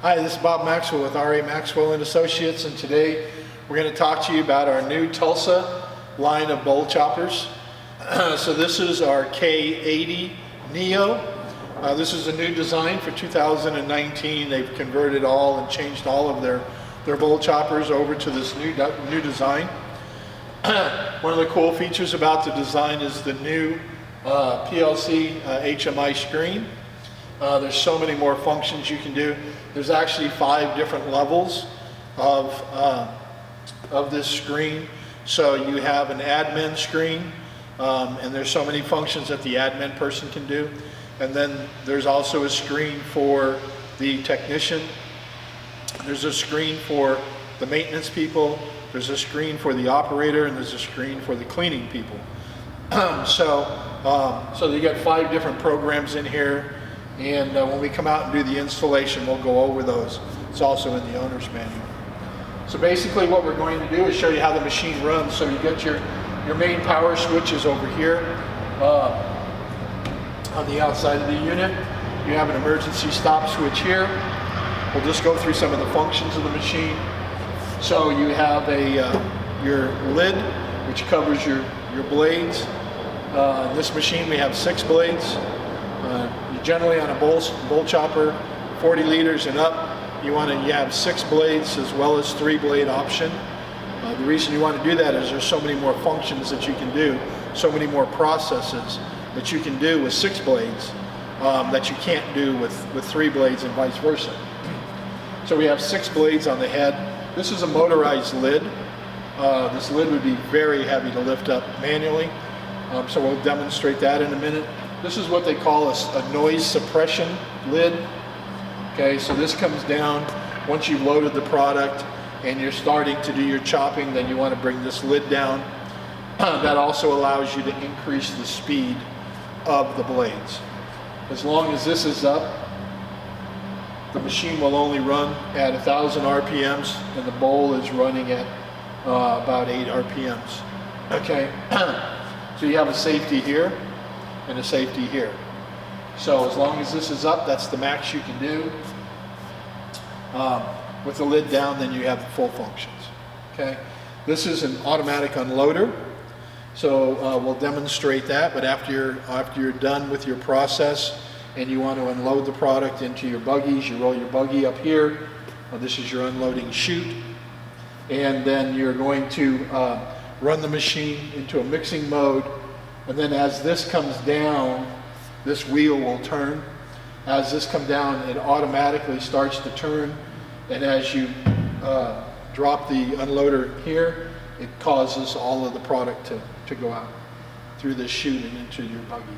Hi, this is Bob Maxwell with R.A. Maxwell and Associates, and today we're going to talk to you about our new Talsa line of bowl choppers. So this is our K80 Neo. This is a new design for 2019. They've converted all and changed all of their bowl choppers over to this new design. One of the cool features about the design is the new PLC HMI screen. There's so many more functions you can do. There's actually 5 different levels of this screen. So you have an admin screen, and there's so many functions that the admin person can do. And then there's also a screen for the technician. There's a screen for the maintenance people. There's a screen for the operator, and there's a screen for the cleaning people. So you got 5 different programs in here. And when we come out and do the installation, we'll go over those. It's also in the owner's manual. So basically what we're going to do is show you how the machine runs. So you get your main power switches over here on the outside of the unit. You have an emergency stop switch here. We'll just go through some of the functions of the machine. So you have your lid, which covers your blades. In this machine we have 6 blades. Generally on a bowl chopper, 40 liters and up, you have 6 blades as well as 3 blade option. The reason you want to do that is there's so many more functions that you can do, so many more processes that you can do with 6 blades that you can't do with 3 blades and vice versa. So we have 6 blades on the head. This is a motorized lid. This lid would be very heavy to lift up manually, so we'll demonstrate that in a minute. This is what they call a noise suppression lid. Okay, so this comes down once you've loaded the product and you're starting to do your chopping, then you want to bring this lid down. That also allows you to increase the speed of the blades. As long as this is up, the machine will only run at 1,000 RPMs and the bowl is running at about 8 RPMs. Okay, so you have a safety here and a safety here. So as long as this is up, that's the max you can do. With the lid down, then you have the full functions. Okay, this is an automatic unloader. So we'll demonstrate that, but after you're done with your process and you want to unload the product into your buggies, you roll your buggy up here. This is your unloading chute. And then you're going to run the machine into a mixing mode. And then as this comes down, this wheel will turn. As this comes down, it automatically starts to turn. And as you drop the unloader here, it causes all of the product to go out through this chute and into your buggy.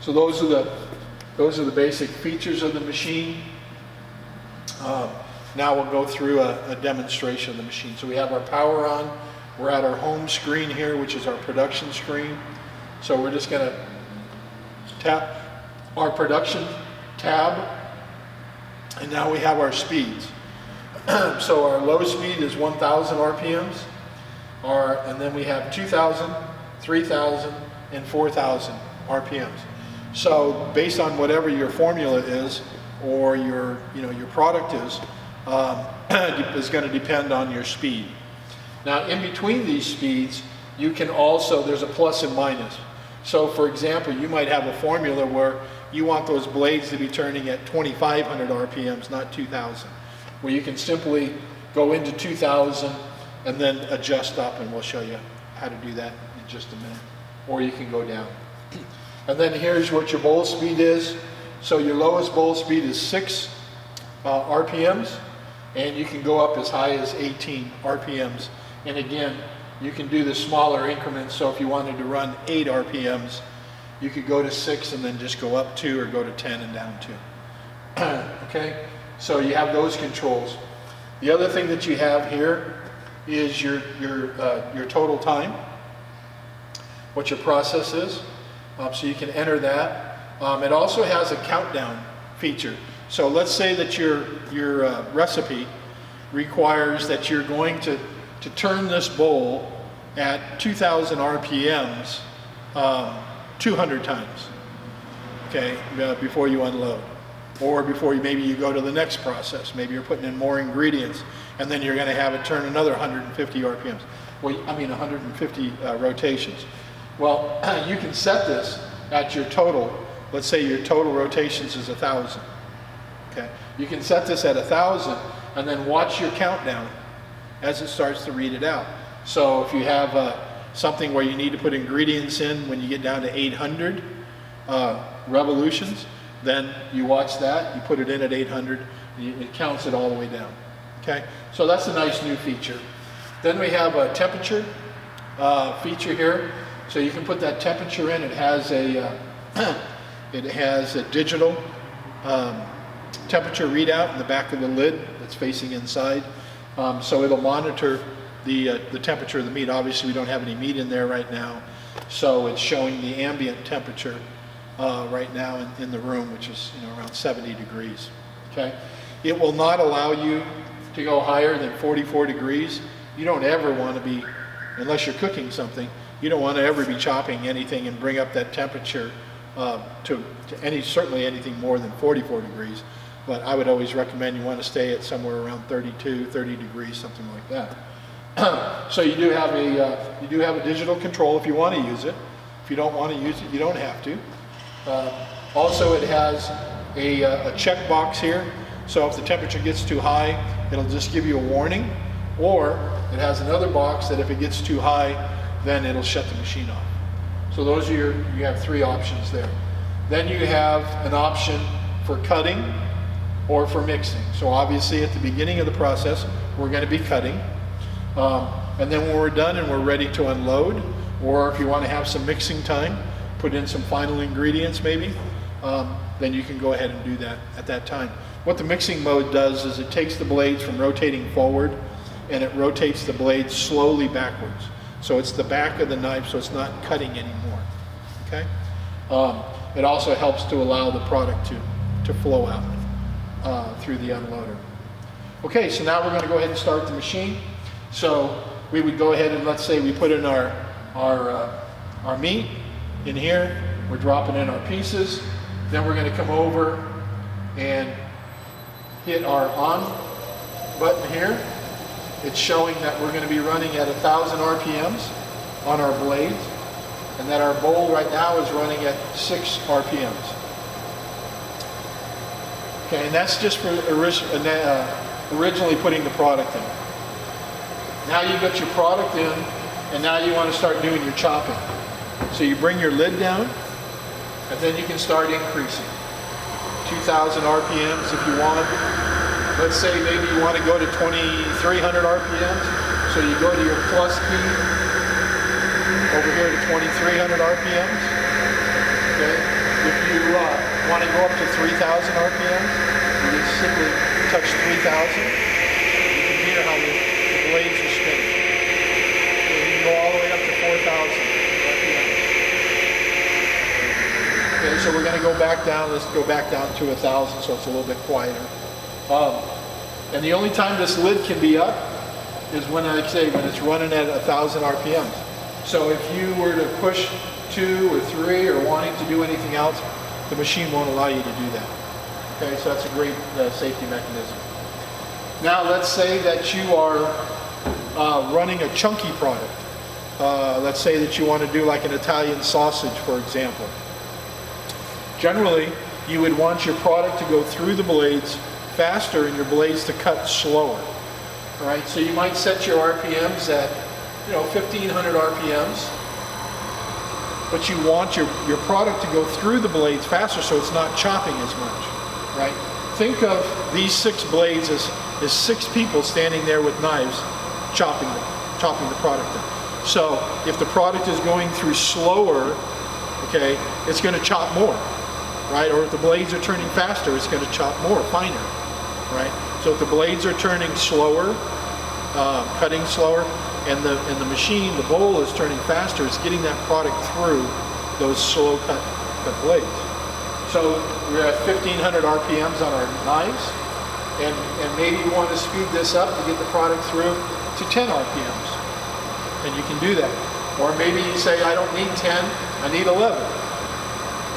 So those are the basic features of the machine. Now we'll go through a demonstration of the machine. So we have our power on. We're at our home screen here, which is our production screen. So we're just going to tap our production tab, and now we have our speeds. So our low speed is 1,000 RPMs, and then we have 2,000, 3,000, and 4,000 RPMs. So based on whatever your formula is, or your product is going to depend on your speed. Now, in between these speeds, you can also, there's a plus and minus. So, for example, you might have a formula where you want those blades to be turning at 2,500 RPMs, not 2,000. Where you can simply go into 2,000 and then adjust up, and we'll show you how to do that in just a minute. Or you can go down. And then here's what your bowl speed is. So your lowest bowl speed is 6 RPMs, and you can go up as high as 18 RPMs. And again, you can do the smaller increments. So if you wanted to run 8 RPMs, you could go to 6 and then just go up 2, or go to 10 and down 2. Okay, so you have those controls. The other thing that you have here is your total time, what your process is. So you can enter that. It also has a countdown feature. So let's say that your recipe requires that you're going to turn this bowl at 2,000 RPMs 200 times, okay, before you unload. or before maybe you go to the next process. Maybe you're putting in more ingredients, and then you're going to have it turn another 150 RPMs. Well, I mean 150 rotations. Well, you can set this at your total. Let's say your total rotations is 1,000. Okay, you can set this at 1,000, and then watch your countdown as it starts to read it out. So if you have something where you need to put ingredients in when you get down to 800 revolutions, then you watch that, you put it in at 800, it counts it all the way down. Okay, so that's a nice new feature. Then we have a temperature feature here, so you can put that temperature in. It has a digital temperature readout in the back of the lid that's facing inside, so it'll monitor the temperature of the meat. Obviously, we don't have any meat in there right now, so it's showing the ambient temperature right now in the room, which is around 70 degrees. Okay, it will not allow you to go higher than 44 degrees. You don't ever want to be, unless you're cooking something, you don't want to ever be chopping anything and bring up that temperature to certainly anything more than 44 degrees. But I would always recommend you want to stay at somewhere around 32, 30 degrees, something like that. So you do have a digital control if you want to use it. If you don't want to use it, you don't have to. Also, it has a check box here. So if the temperature gets too high, it'll just give you a warning. Or it has another box that if it gets too high, then it'll shut the machine off. So those are you have three options there. Then you have an option for cutting or for mixing. So obviously at the beginning of the process, we're going to be cutting. And then when we're done and we're ready to unload, or if you want to have some mixing time, put in some final ingredients maybe, then you can go ahead and do that at that time. What the mixing mode does is it takes the blades from rotating forward and it rotates the blades slowly backwards. So it's the back of the knife, so it's not cutting anymore. Okay? It also helps to allow the product to flow out through the unloader. Okay, so now we're going to go ahead and start the machine. So we would go ahead and, let's say we put in our meat in here. We're dropping in our pieces. Then we're going to come over and hit our on button here. It's showing that we're going to be running at 1,000 RPMs on our blades, and that our bowl right now is running at 6 RPMs. Okay, and that's just for originally putting the product in. Now you've got your product in, and now you want to start doing your chopping. So you bring your lid down, and then you can start increasing. 2,000 RPMs if you want. Let's say maybe you want to go to 2,300 RPMs. So you go to your plus key over here to 2,300 RPMs. Okay. If you want to go up to 3,000 RPMs, you just simply touch 3,000. You can hear how the blades are spinning. So you can go all the way up to 4,000 RPMs. Okay, so we're going to go back down. Let's go back down to 1,000 so it's a little bit quieter. And the only time this lid can be up is when it's running at 1,000 RPMs. So if you were to push 2 or 3 or wanting to do anything else, the machine won't allow you to do that. Okay, so that's a great safety mechanism. Now let's say that you are running a chunky product. Let's say that you want to do like an Italian sausage, for example. Generally, you would want your product to go through the blades faster and your blades to cut slower. All right, so you might set your RPMs at 1,500 RPMs, but you want your product to go through the blades faster so it's not chopping as much. Right? Think of these 6 blades as 6 people standing there with knives chopping the product in. So if the product is going through slower, okay, it's going to chop more. Right? Or if the blades are turning faster, it's going to chop more, finer. Right? So if the blades are turning slower, cutting slower, and the machine, the bowl is turning faster, it's getting that product through those slow cut blades. So we're at 1,500 RPMs on our knives, and maybe you want to speed this up to get the product through to 10 RPMs, and you can do that. Or maybe you say, I don't need 10, I need 11.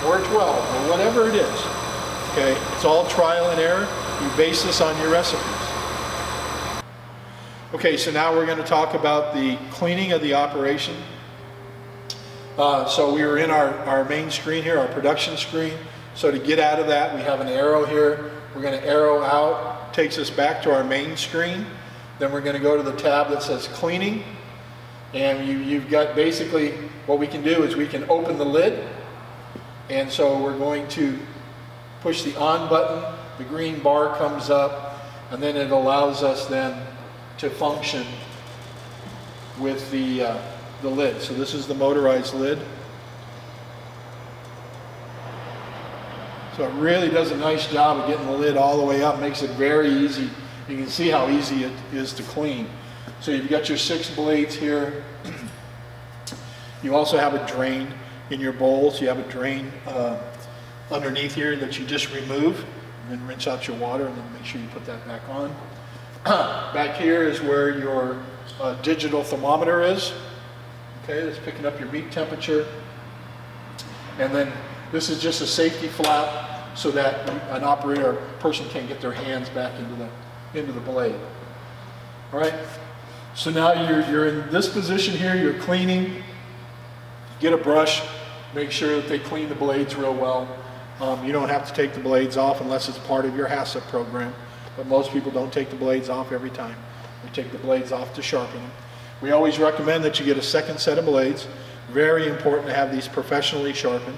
Or 12, or whatever it is. Okay, it's all trial and error. You base this on your recipes. Okay, so now we're going to talk about the cleaning of the operation. So we are in our main screen here, our production screen. So to get out of that, we have an arrow here. We're going to arrow out, takes us back to our main screen. Then we're going to go to the tab that says cleaning. And you've got basically, what we can do is we can open the lid. And so we're going to push the on button, the green bar comes up, and then it allows us then to function with the lid. So this is the motorized lid. So it really does a nice job of getting the lid all the way up, makes it very easy. You can see how easy it is to clean. So you've got your 6 blades here. You also have a drain in your bowls. You have a drain underneath here that you just remove and then rinse out your water and then make sure you put that back on. Back here is where your digital thermometer is. Okay, that's picking up your meat temperature. And then this is just a safety flap so that an operator or person can get their hands back into the blade. All right, so now you're in this position here, you're cleaning. Get a brush, make sure that they clean the blades real well. You don't have to take the blades off unless it's part of your HACCP program, but most people don't take the blades off every time. They take the blades off to sharpen them. We always recommend that you get a second set of blades. Very important to have these professionally sharpened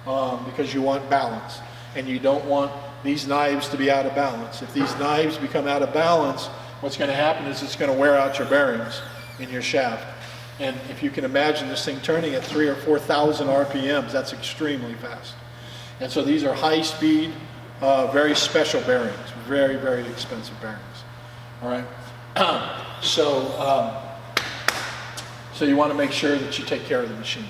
because you want balance, and you don't want these knives to be out of balance. If these knives become out of balance, what's going to happen is it's going to wear out your bearings in your shaft. And if you can imagine this thing turning at 3,000 or 4,000 RPMs, that's extremely fast. And so these are high speed, very special bearings, very, very expensive bearings. All right. So you want to make sure that you take care of the machine.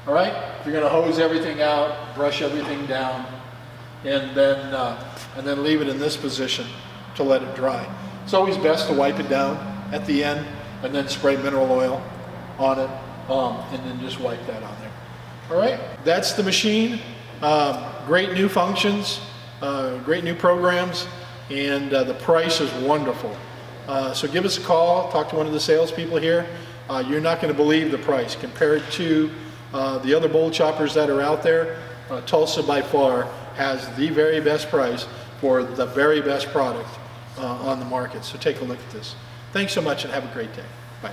All right. You're going to hose everything out, brush everything down, and then leave it in this position to let it dry. It's always best to wipe it down at the end and then spray mineral oil on it, and then just wipe that on there. All right, that's the machine. Great new functions, great new programs, and the price is wonderful. So give us a call, talk to one of the salespeople here. You're not going to believe the price compared to the other bowl choppers that are out there. Tulsa by far has the very best price for the very best product on the market. So take a look at this. Thanks so much and have a great day. Bye.